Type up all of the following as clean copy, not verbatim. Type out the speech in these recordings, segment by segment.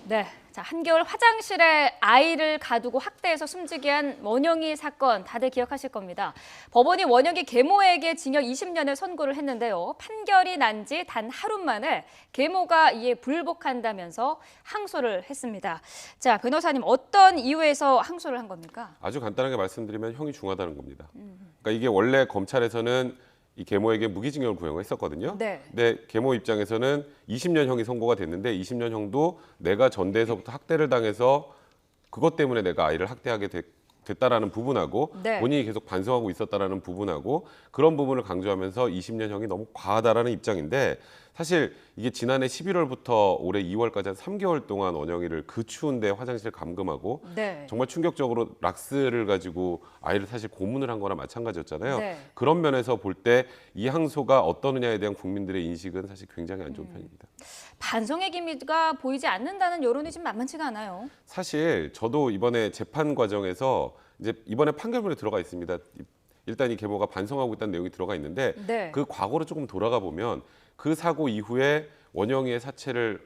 네, 자, 한겨울 화장실에 아이를 가두고 학대해서 숨지게 한 원영이 사건 다들 기억하실 겁니다. 법원이 원영이 계모에게 징역 20년을 선고를 했는데요. 판결이 난 지 단 하루 만에 계모가 이에 불복한다면서 항소를 했습니다. 자, 변호사님 어떤 이유에서 항소를 한 겁니까? 아주 간단하게 말씀드리면 형이 중하다는 겁니다. 그러니까 이게 원래 검찰에서는 이 계모에게 무기징역을 구형을 했었거든요. 네. 근데 계모 입장에서는 20년 형이 선고가 됐는데 20년 형도 내가 전대에서부터 학대를 당해서 그것 때문에 내가 아이를 학대하게 됐다라는 부분하고 네. 본인이 계속 반성하고 있었다라는 부분하고 그런 부분을 강조하면서 20년 형이 너무 과하다라는 입장인데 사실 이게 지난해 11월부터 올해 2월까지 한 3개월 동안 원영이를 그 추운데 화장실 감금하고 네. 정말 충격적으로 락스를 가지고 아이를 사실 고문을 한 거나 마찬가지였잖아요. 네. 그런 면에서 볼 때 이 항소가 어떠느냐에 대한 국민들의 인식은 사실 굉장히 안 좋은 편입니다. 반성의 기미가 보이지 않는다는 여론이 좀 만만치가 않아요. 사실 저도 이번에 재판 과정에서 이제 이번에 판결문에 들어가 있습니다. 일단 이 계모가 반성하고 있다는 내용이 들어가 있는데 네. 그 과거로 조금 돌아가 보면 그 사고 이후에 원영이의 사체를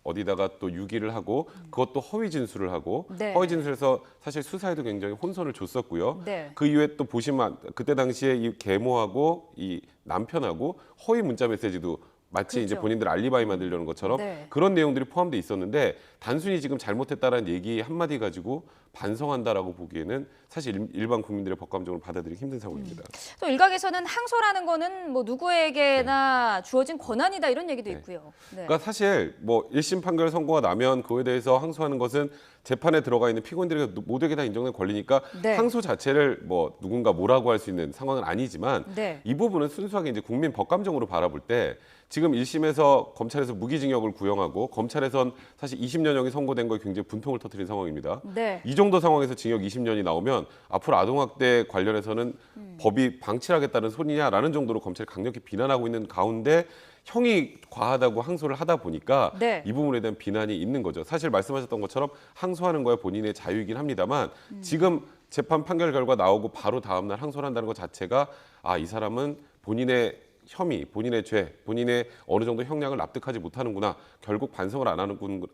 어디다가 또 유기를 하고 그것도 허위 진술을 하고 네. 허위 진술에서 사실 수사에도 굉장히 혼선을 줬었고요. 네. 그 이후에 또 보시면 그때 당시에 이 계모하고 이 남편하고 허위 문자 메시지도 마치 이제 그렇죠. 본인들 알리바이 만들려는 것처럼 네. 그런 내용들이 포함돼 있었는데 단순히 지금 잘못했다라는 얘기 한마디 가지고 반성한다라고 보기에는 사실 일반 국민들의 법감정으로 받아들이기 힘든 상황입니다. 또 일각에서는 항소라는 거는 뭐 누구에게나 주어진 권한이다 이런 얘기도 네. 있고요. 네. 그러니까 사실 뭐 1심 판결 선고가 나면 그거에 대해서 항소하는 것은 재판에 들어가 있는 피고인들에게 모두에게 다 인정된 권리니까 네. 항소 자체를 뭐 누군가 뭐라고 할 수 있는 상황은 아니지만 네. 이 부분은 순수하게 이제 국민 법감정으로 바라볼 때 지금 1심에서 검찰에서 무기징역을 구형하고 검찰에선 사실 20년형이 선고된 거에 굉장히 분통을 터뜨린 상황입니다. 네. 이 정도 상황에서 징역 20년이 나오면 앞으로 아동학대 관련해서는 법이 방치하겠다는 소리냐라는 정도로 검찰이 강력히 비난하고 있는 가운데 형이 과하다고 항소를 하다 보니까 네. 이 부분에 대한 비난이 있는 거죠. 사실 말씀하셨던 것처럼 항소하는 거야 본인의 자유이긴 합니다만 지금 재판 판결 결과 나오고 바로 다음 날 항소를 한다는 것 자체가 이 사람은 본인의 혐의, 본인의 죄, 본인의 어느 정도 형량을 납득하지 못하는구나. 결국 반성을 안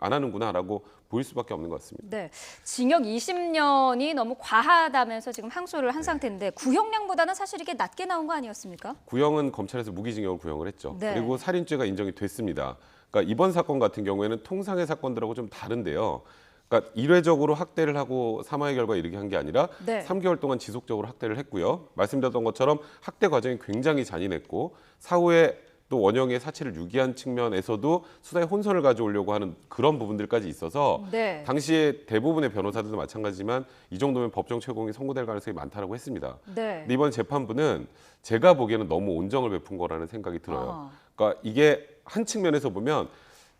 하는구나라고 보일 수밖에 없는 것 같습니다. 네. 징역 20년이 너무 과하다면서 지금 항소를 한 상태인데 구형량보다는 사실 이게 낮게 나온 거 아니었습니까? 구형은 검찰에서 무기징역을 구형을 했죠. 네. 그리고 살인죄가 인정이 됐습니다. 그러니까 이번 사건 같은 경우에는 통상의 사건들하고 좀 다른데요. 그러니까 일회적으로 학대를 하고 사망의 결과에 이르게 한 게 아니라 네. 3개월 동안 지속적으로 학대를 했고요. 말씀드렸던 것처럼 학대 과정이 굉장히 잔인했고 사후에 또 원영의 사체를 유기한 측면에서도 수사에 혼선을 가져오려고 하는 그런 부분들까지 있어서 네. 당시에 대부분의 변호사들도 마찬가지지만 이 정도면 법정 최고형이 선고될 가능성이 많다라고 했습니다. 네. 근데 이번 재판부는 제가 보기에는 너무 온정을 베푼 거라는 생각이 들어요. 그러니까 이게 한 측면에서 보면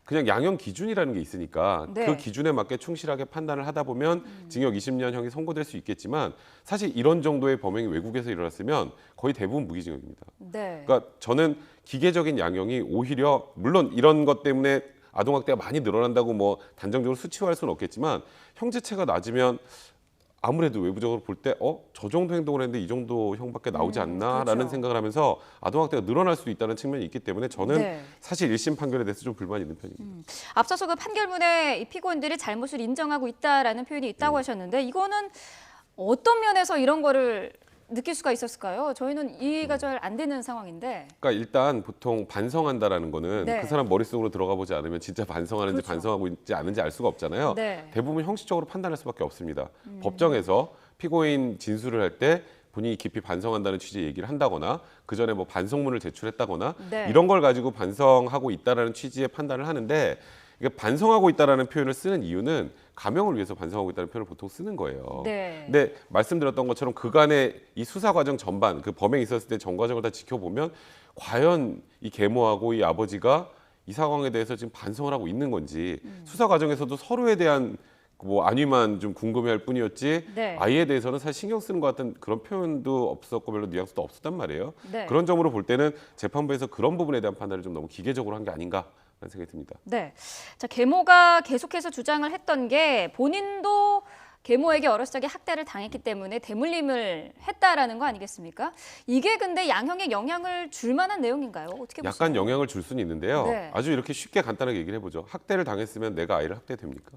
그냥 양형 기준이라는 게 있으니까 네. 그 기준에 맞게 충실하게 판단을 하다 보면 징역 20년형이 선고될 수 있겠지만 사실 이런 정도의 범행이 외국에서 일어났으면 거의 대부분 무기징역입니다. 네. 그러니까 저는 기계적인 양형이 오히려 물론 이런 것 때문에 아동학대가 많이 늘어난다고 뭐 단정적으로 수치화할 수는 없겠지만 형제체가 낮으면 아무래도 외부적으로 볼 때 저 정도 행동을 했는데 이 정도 형밖에 나오지 않나라는 그렇죠. 생각을 하면서 아동학대가 늘어날 수도 있다는 측면이 있기 때문에 저는 네. 사실 1심 판결에 대해서 좀 불만이 있는 편입니다. 앞서서 그 판결문에 이 피고인들이 잘못을 인정하고 있다라는 표현이 있다고 하셨는데 이거는 어떤 면에서 이런 거를 느낄 수가 있었을까요? 저희는 이해가 잘 안 되는 상황인데. 그러니까 일단 보통 반성한다라는 거는 네. 그 사람 머릿속으로 들어가 보지 않으면 진짜 반성하는지 그렇죠. 반성하고 있지 않은지 알 수가 없잖아요. 네. 대부분 형식적으로 판단할 수밖에 없습니다. 법정에서 피고인 진술을 할 때 본인이 깊이 반성한다는 취지의 얘기를 한다거나 그 전에 뭐 반성문을 제출했다거나 네. 이런 걸 가지고 반성하고 있다라는 취지의 판단을 하는데 이게 반성하고 있다라는 표현을 쓰는 이유는 감형을 위해서 반성하고 있다는 표현을 보통 쓰는 거예요. 네. 근데 말씀드렸던 것처럼 그간의 이 수사 과정 전반, 그 범행이 있었을 때 전 과정을 다 지켜보면 과연 이 계모하고 이 아버지가 이 상황에 대해서 지금 반성을 하고 있는 건지 수사 과정에서도 서로에 대한 뭐 안위만 좀 궁금해할 뿐이었지 네. 아이에 대해서는 사실 신경 쓰는 것 같은 그런 표현도 없었고 별로 뉘앙스도 없었단 말이에요. 네. 그런 점으로 볼 때는 재판부에서 그런 부분에 대한 판단을 좀 너무 기계적으로 한 게 아닌가라는 생각이 듭니다. 네. 자, 계모가 계속해서 주장을 했던 게 본인도 계모에게 어렸을 적에 학대를 당했기 때문에 대물림을 했다라는 거 아니겠습니까? 이게 근데 양형에 영향을 줄 만한 내용인가요? 어떻게 보세요? 약간 영향을 줄 수는 있는데요. 네. 아주 이렇게 쉽게 간단하게 얘기를 해보죠. 학대를 당했으면 내가 아이를 학대됩니까?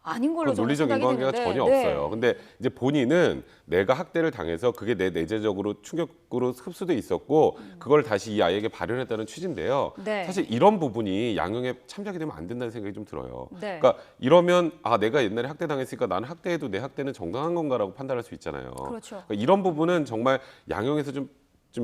아닌 걸로 그 저는 논리적 생각이 인과관계가 드는데. 전혀 네. 없어요. 근데 이제 본인은 내가 학대를 당해서 그게 내 내재적으로 충격으로 흡수돼 있었고 그걸 다시 이 아이에게 발현했다는 취지인데요. 네. 사실 이런 부분이 양형에 참작이 되면 안 된다는 생각이 좀 들어요. 네. 그러니까 이러면 아 내가 옛날에 학대 당했으니까 나는 학대해도 내 학대는 정당한 건가라고 판단할 수 있잖아요. 그렇죠. 그러니까 이런 부분은 정말 양형에서 좀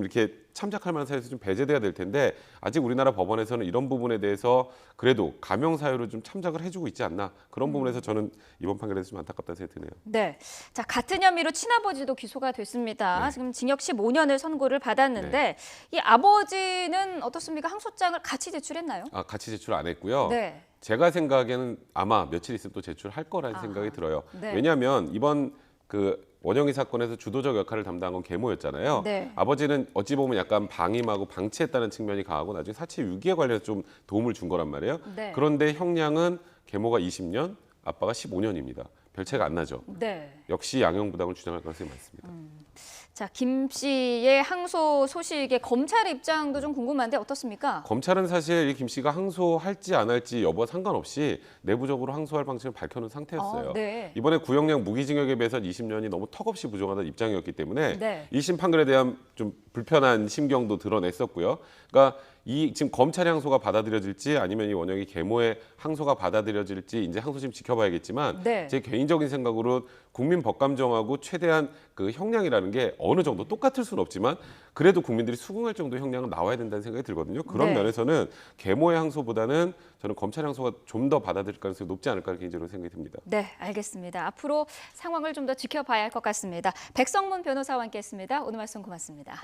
이렇게 참작할 만한 사유에서 좀 배제돼야 될 텐데 아직 우리나라 법원에서는 이런 부분에 대해서 그래도 감형 사유로 좀 참작을 해주고 있지 않나 그런 부분에서 저는 이번 판결에서 좀 안타깝다는 생각이 드네요. 네. 자, 같은 혐의로 친아버지도 기소가 됐습니다. 네. 지금 징역 15년을 선고를 받았는데 이 아버지는 어떻습니까? 항소장을 같이 제출했나요? 아 같이 제출 안 했고요. 네. 제가 생각에는 아마 며칠 있으면 또 제출할 거라는 아하. 생각이 들어요. 네. 왜냐하면 이번 그 원영이 사건에서 주도적 역할을 담당한 건 계모였잖아요. 네. 아버지는 어찌 보면 약간 방임하고 방치했다는 측면이 강하고 나중에 사체 유기에 관련해서 좀 도움을 준 거란 말이에요. 네. 그런데 형량은 계모가 20년, 아빠가 15년입니다. 별 차이가 안 나죠. 네. 역시 양형 부당을 주장할 가능성이 많습니다. 자, 김 씨의 항소 소식에 검찰의 입장도 좀 궁금한데 어떻습니까? 검찰은 사실 이 김 씨가 항소할지 안 할지 여부와 상관없이 내부적으로 항소할 방침을 밝혀놓은 상태였어요. 네. 이번에 구형량 무기징역에 비해서 20년이 너무 턱없이 부족하다는 입장이었기 때문에 네. 1심 판결에 대한 좀 불편한 심경도 드러냈었고요. 그러니까 이 지금 검찰의 항소가 받아들여질지 아니면 이 원영이 계모의 항소가 받아들여질지 이제 항소심 지켜봐야겠지만 네. 제 개인적인 생각으로 국민 법감정하고 최대한 그 형량이라는 게 어느 정도 똑같을 수는 없지만 그래도 국민들이 수긍할 정도의 형량은 나와야 된다는 생각이 들거든요. 그런 네. 면에서는 계모의 항소보다는 저는 검찰 항소가 좀 더 받아들일 가능성이 높지 않을까 개인적으로 생각이 듭니다. 네, 알겠습니다. 앞으로 상황을 좀 더 지켜봐야 할 것 같습니다. 백성문 변호사와 함께했습니다. 오늘 말씀 고맙습니다.